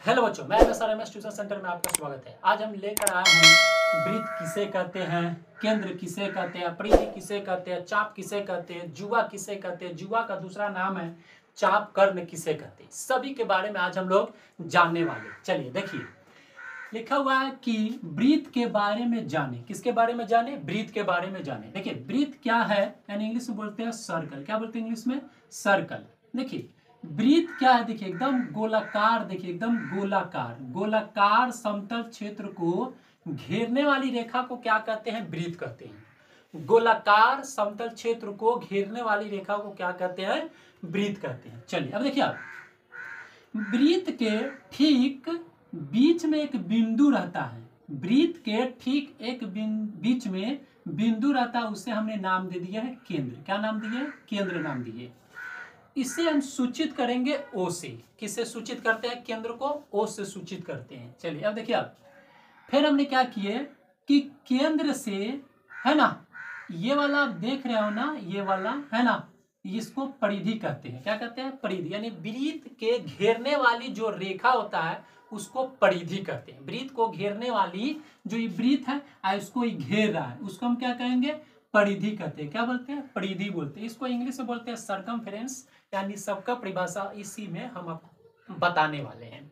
Hello बच्चों, मैं MS tuition centre में आपका स्वागत है। आज हम लेकर आए हैं वृत्त किसे कहते हैं, केंद्र किसे कहते हैं, परिधि किसे कहते हैं, चाप किसे कहते हैं, जुआ किसे कहते हैं, जुआ का दूसरा नाम है चाप, कर्ण किसे कहते हैं, सभी के बारे में आज हम लोग जानने वाले। चलिए देखिए, लिखा हुआ है कि वृत्त के बारे में जाने। किसके बारे में जाने? वृत्त के बारे में जाने। देखिए वृत्त क्या है, यानी इंग्लिश में बोलते हैं सर्कल। क्या बोलते हैं इंग्लिश में? सर्कल। देखिए वृत्त क्या है, देखिए एकदम गोलाकार, देखिए एकदम गोलाकार, गोलाकार समतल क्षेत्र को घेरने वाली रेखा को क्या कहते हैं? वृत्त कहते हैं। गोलाकार समतल क्षेत्र को घेरने वाली रेखा को क्या कहते हैं? वृत्त कहते हैं। चलिए अब देखिए, आप वृत्त के ठीक बीच में एक बिंदु रहता है। वृत्त के ठीक एक बीच में बिंदु रहता है, उसे हमने नाम दे दिया है केंद्र। क्या नाम दिए? केंद्र नाम दिए। इसे हम सूचित करेंगे ओ से। किससे सूचित करते हैं? केंद्र को ओ से सूचित करते हैं। चलिए अब देखिए, अब फिर हमने क्या किए कि केंद्र से, है ना, ये वाला आप देख रहे हो ना, ये वाला है ना, इसको परिधि कहते हैं। क्या कहते हैं? परिधि। यानी वृत्त के घेरने वाली जो रेखा होता है उसको परिधि कहते हैं। वृत्त को घेरने वाली जो ये वृत्त है, उसको ही घेर रहा है, उसको हम क्या कहेंगे? परिधि कहते हैं। क्या बोलते हैं? परिधि बोलते हैं। इसको इंग्लिश में बोलते हैं सर्कमफेरेंस। यानी सबका परिभाषा इसी में हम आपको बताने वाले हैं।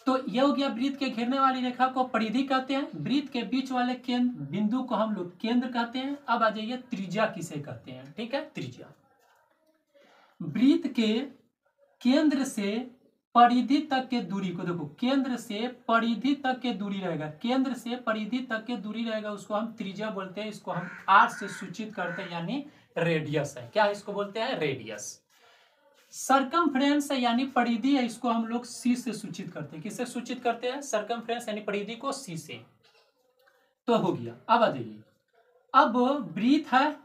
तो यह हो गया, वृत्त के घेरने वाली रेखा को परिधि कहते हैं। वृत्त के बीच वाले केंद्र बिंदु को हम लोग केंद्र कहते हैं। अब आ जाइए, त्रिज्या किसे कहते हैं? ठीक है, त्रिज्या। वृत्त के केंद्र से परिधि तक के दूरी को, देखो केंद्र से परिधि तक के दूरी रहेगा, केंद्र से परिधि तक के दूरी रहेगा, उसको हम त्रिज्या बोलते हैं। इसको हम आर से सूचित करते हैं, यानी रेडियस है। क्या इसको बोलते हैं? रेडियस। सर्कमफ्रेंस है यानी परिधि है, इसको हम लोग सी से सूचित करते हैं। किससे सूचित करते हैं? सर्कमफ्रेंस यानी परिधि को सी से। तो हो गया। अब आ जाइए, अब वृत्त है,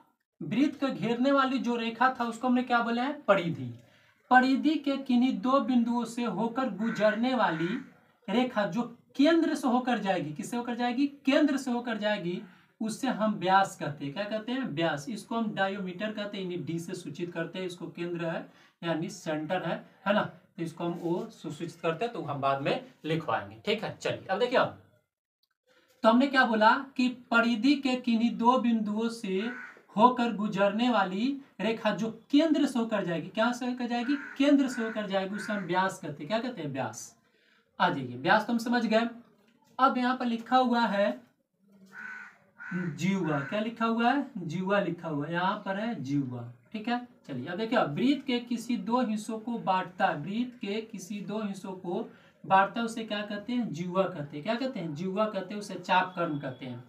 वृत्त को घेरने वाली जो रेखा था उसको हमने क्या बोले हैं? परिधि। परिधि के किन्हीं दो बिंदुओं से होकर गुजरने वाली रेखा जो केंद्र से होकर जाएगी, किससे होकर जाएगी? केंद्र से होकर जाएगी, उससे हम व्यास कहते हैं। क्या कहते हैं? व्यास। इसको हम डायोमीटर कहते हैं, यानी डी से सूचित करते हैं। इसको केंद्र है यानी सेंटर है ना, तो इसको हम ओ सूचित करते हैं, तो हम बाद में लिखवाएंगे। ठीक है, चलिए अब देखिए, अब तो हमने क्या बोला कि परिधि के किन्हीं दो बिंदुओं से होकर गुजरने वाली रेखा जो केंद्र से होकर जाएगी, क्या से होकर जाएगी? केंद्र से होकर जाएगी, उसे हम व्यास कहते हैं। क्या कहते हैं? व्यास। आ जाइए, व्यास तो हम समझ गए। अब यहाँ पर लिखा हुआ है जीवा। क्या लिखा हुआ है? जीवा लिखा हुआ है, यहाँ पर है जीवा। ठीक है, चलिए अब देखिए, वृत्त के किसी दो हिस्सों को बांटता है, वृत्त के किसी दो हिस्सों को बांटता है, उसे क्या कहते हैं? जीवा कहते हैं। क्या कहते हैं? जीवा कहते हैं, उसे चाप कर्ण कहते हैं।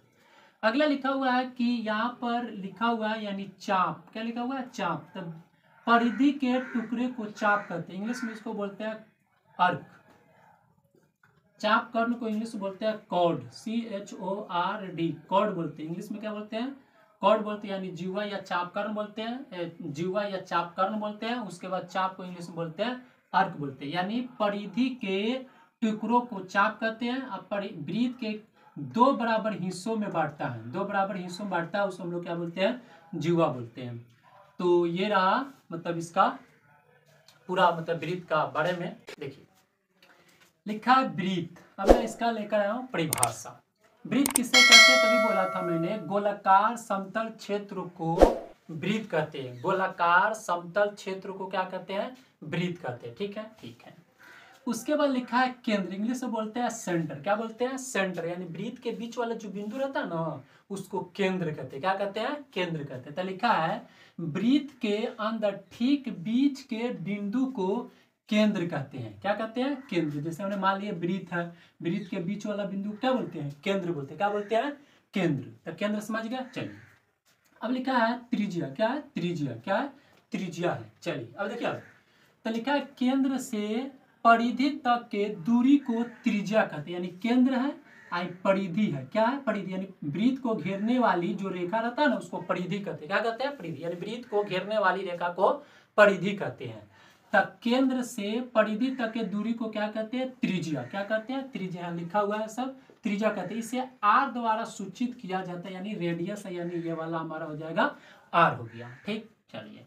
अगला लिखा हुआ है कि यहाँ पर लिखा हुआ है यानी चाप। क्या लिखा हुआ है? चाप। तब परिधि के टुकड़े को चाप कहते हैं। इंग्लिश में इसको बोलते हैं अर्क। चाप कर्ण को इंग्लिश में बोलते हैं कॉर्ड, CHORD, कॉर्ड बोलते हैं। इंग्लिश में क्या बोलते हैं? कॉर्ड बोलते हैं, यानी जीवा या चाप कर्ण बोलते हैं, जीवा या चाप कर्ण बोलते हैं। उसके बाद चाप को इंग्लिश में बोलते हैं अर्क बोलते हैं, यानी परिधि के टुकड़ों को चाप कहते हैं। अब वृत्त के दो बराबर हिस्सों में बांटता है, दो बराबर हिस्सों में बांटता है, उसको हम लोग क्या बोलते हैं? जीवा बोलते हैं। तो ये रहा मतलब इसका पूरा मतलब वृत्त का बारे में। देखिए लिखा है वृत्त। अब मैं इसका लेकर आया हूं परिभाषा। वृत्त किससे कहते हैं? तभी बोला था मैंने, गोलाकार समतल क्षेत्र को वृत्त कहते हैं। गोलाकार समतल क्षेत्र को क्या कहते हैं? वृत्त कहते हैं। ठीक है, ठीक है। उसके बाद लिखा है केंद्र। इंग्लिश में बोलते हैं सेंटर। क्या बोलते हैं? सेंटर। यानी वृत्त के बीच वाला जो बिंदु रहता है ना, उसको केंद्र कहते हैं। क्या कहते हैं? केंद्र कहते हैं। तो लिखा है वृत्त के अंदर ठीक बीच के बिंदु को केंद्र कहते हैं। क्या कहते हैं? केंद्र। जैसे हमने मान लिया वृत्त है, वृत्त के बीच वाला बिंदु क्या बोलते हैं? केंद्र बोलते हैं। क्या बोलते हैं? केंद्र। तो केंद्र समझ गया। चलिए अब लिखा है त्रिज्या। क्या है? त्रिज्या। क्या है? त्रिज्या है। चलिए अब देखिए, तो लिखा है केंद्र से परिधि तक के दूरी को त्रिज्या कहते हैं। यानी केंद्र है, परिधि है। क्या है? परिधि। यानी वृत्त को घेरने वाली जो रेखा रहता है ना, उसको परिधि कहते हैं। क्या कहते हैं? परिधि। यानी वृत्त को घेरने वाली रेखा को परिधि कहते हैं। तक केंद्र से परिधि तक के दूरी को क्या कहते हैं? त्रिज्या। क्या कहते हैं? त्रिज्या। लिखा हुआ है सब त्रिज्या कहते हैं। इसे आर द्वारा सूचित किया जाता है, यानी रेडियस है, यानी ये वाला हमारा हो जाएगा आर हो गया। ठीक, चलिए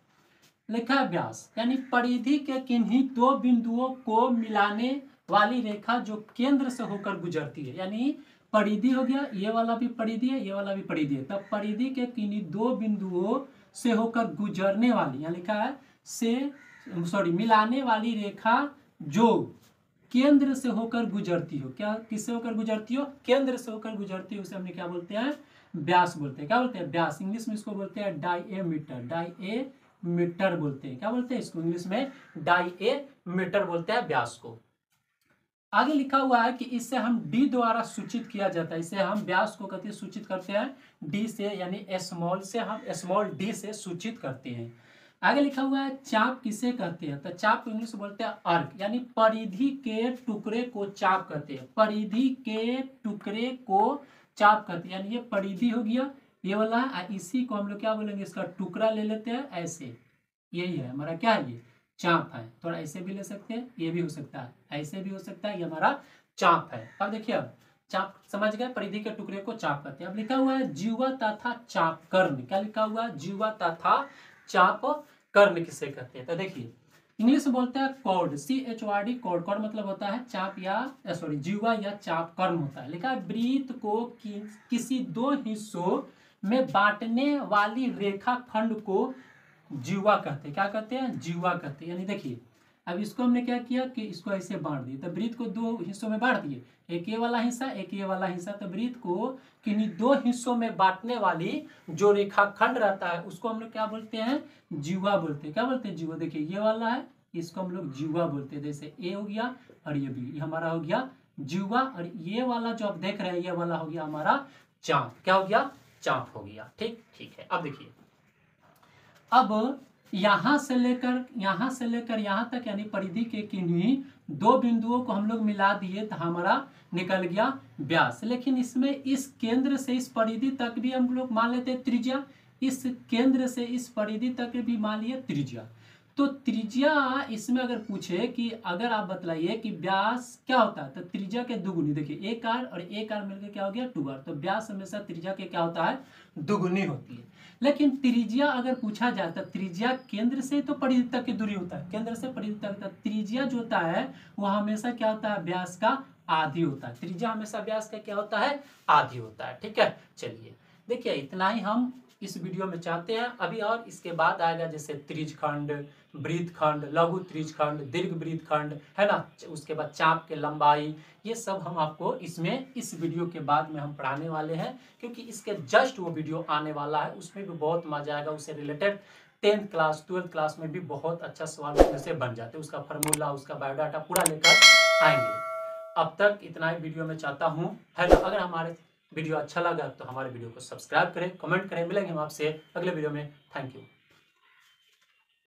लिखा है व्यास। यानी परिधि के किन्हीं दो बिंदुओं को मिलाने वाली रेखा जो केंद्र से होकर गुजरती है, यानी परिधि हो गया, ये वाला भी परिधि है, ये वाला भी परिधि है, तब परिधि के किन्हीं दो बिंदुओं से होकर गुजरने वाली, यहाँ लिखा है मिलाने वाली रेखा जो केंद्र से होकर गुजरती हो। क्या किससे होकर गुजरती हो? केंद्र से होकर गुजरती हो, उसे हमने क्या बोलते हैं? व्यास बोलते हैं। क्या बोलते हैं? व्यास। इंग्लिश में इसको बोलते हैं डायमीटर, डायमीटर बोलते हैं। क्या बोलते हैं इसको? इंग्लिश में डायमीटर बोलते हैं व्यास को। आगे लिखा हुआ है कि इससे हम डी द्वारा सूचित किया जाता है, इसे हम व्यास को कहते हैं सूचित करते हैं डी से, यानी स्मॉल से, हम स्मॉल डी से सूचित करते हैं। आगे लिखा हुआ है चाप किसे कहते हैं? तो चाप को इंग्लिश में बोलते हैं आर्क, यानी परिधि के टुकड़े को चाप कहते हैं। परिधि के टुकड़े को चाप कहते हैं, यानी ये परिधि हो गया, ये वाला है, इसी को हम लोग क्या बोलेंगे? इसका टुकड़ा ले लेते हैं ऐसे, यही है हमारा क्या है? ये चाप है। थोड़ा ऐसे भी ले सकते हैं, ये भी हो सकता है, ऐसे भी हो सकता है, ये हमारा चाप है। अब देखिए, अब चाप समझ गए, परिधि के टुकड़े को चाप कहते हैं। अब लिखा हुआ है जीवा तथा चाप कर्ण। क्या लिखा हुआ है? जीवा तथा चाप कर्ण किसे कहते हैं? तो देखिए, इंग्लिश में बोलते हैं कॉर्ड, CHORD, कॉर्ड। कॉर्ड मतलब होता है चाप या जीवा या चाप कर्ण होता है। लिखा है वृत्त को किसी दो हिस्सों में बांटने वाली रेखा खंड को जीवा कहते हैं। क्या कहते हैं? जीवा कहते हैं। यानी देखिए, अब इसको हमने क्या किया कि इसको ऐसे बांट दिए, तो वृत्त को दो हिस्सों में बांट दिए, एक ये वाला हिस्सा, एक ये वाला हिस्सा। तो वृत्त को किन्हीं दो हिस्सों में बांटने वाली जो रेखाखंड रहता है उसको हम लोग क्या बोलते हैं? जीवा बोलते हैं। क्या बोलते हैं? जीवा। देखिए, ये वाला है, इसको हम लोग जीवा बोलते हैं। जैसे ए हो गया और ये भी, ये हमारा हो गया जीवा, और ये वाला जो आप देख रहे हैं ये वाला हो गया हमारा चाप। क्या हो गया? चाप हो गया। ठीक है। अब देखिए, अब यहां से लेकर यहां तक, यानी परिधि के किन्हीं दो बिंदुओं को हम लोग मिला दिए तो हमारा निकल गया व्यास। लेकिन इसमें इस केंद्र से इस परिधि तक भी हम लोग मान लेते हैं त्रिज्या, इस केंद्र से इस परिधि तक भी मान लिए त्रिज्या। तो त्रिज्या इसमें अगर पूछे कि अगर आप बतलाइए कि व्यास क्या होता है, तो त्रिज्या के दुगुनी। देखिए, एक आर और एक आर मिलकर क्या हो गया? 2r। तो व्यास हमेशा त्रिज्या के क्या होता है? दुगुनी होती है। लेकिन त्रिज्या अगर पूछा जाए तो त्रिज्या केंद्र से तो परिधि तक की दूरी होता है, केंद्र से परिधि तक। त्रिज्या जो होता है वो हमेशा क्या होता है? व्यास का आधी होता है। त्रिज्या हमेशा व्यास का क्या होता है? आधी होता है। ठीक है, चलिए देखिए, इतना ही हम इस वीडियो में चाहते हैं। अभी और इसके बाद आएगा जैसे त्रिज्यखंड, वृत्तखंड, लघु त्रिज्यखंड, दीर्घ वृत्तखंड, है ना। उसके बाद चाप के लंबाई, ये सब हम आपको इसमें इस वीडियो के बाद में हम पढ़ाने वाले हैं, क्योंकि इसके जस्ट वो वीडियो आने वाला है, उसमें भी बहुत मजा आएगा। उससे related 10th class 12th class में भी बहुत अच्छा सवाल उसमें से बन जाते हैं, उसका फार्मूला, उसका बायोडाटा पूरा लेकर आएंगे। अब तक इतना ही वीडियो में चाहता हूँ, है ना। अगर हमारे वीडियो अच्छा लगा तो हमारे वीडियो को सब्सक्राइब करें, कमेंट करें। मिलेंगे हम आपसे अगले वीडियो में। Thank you.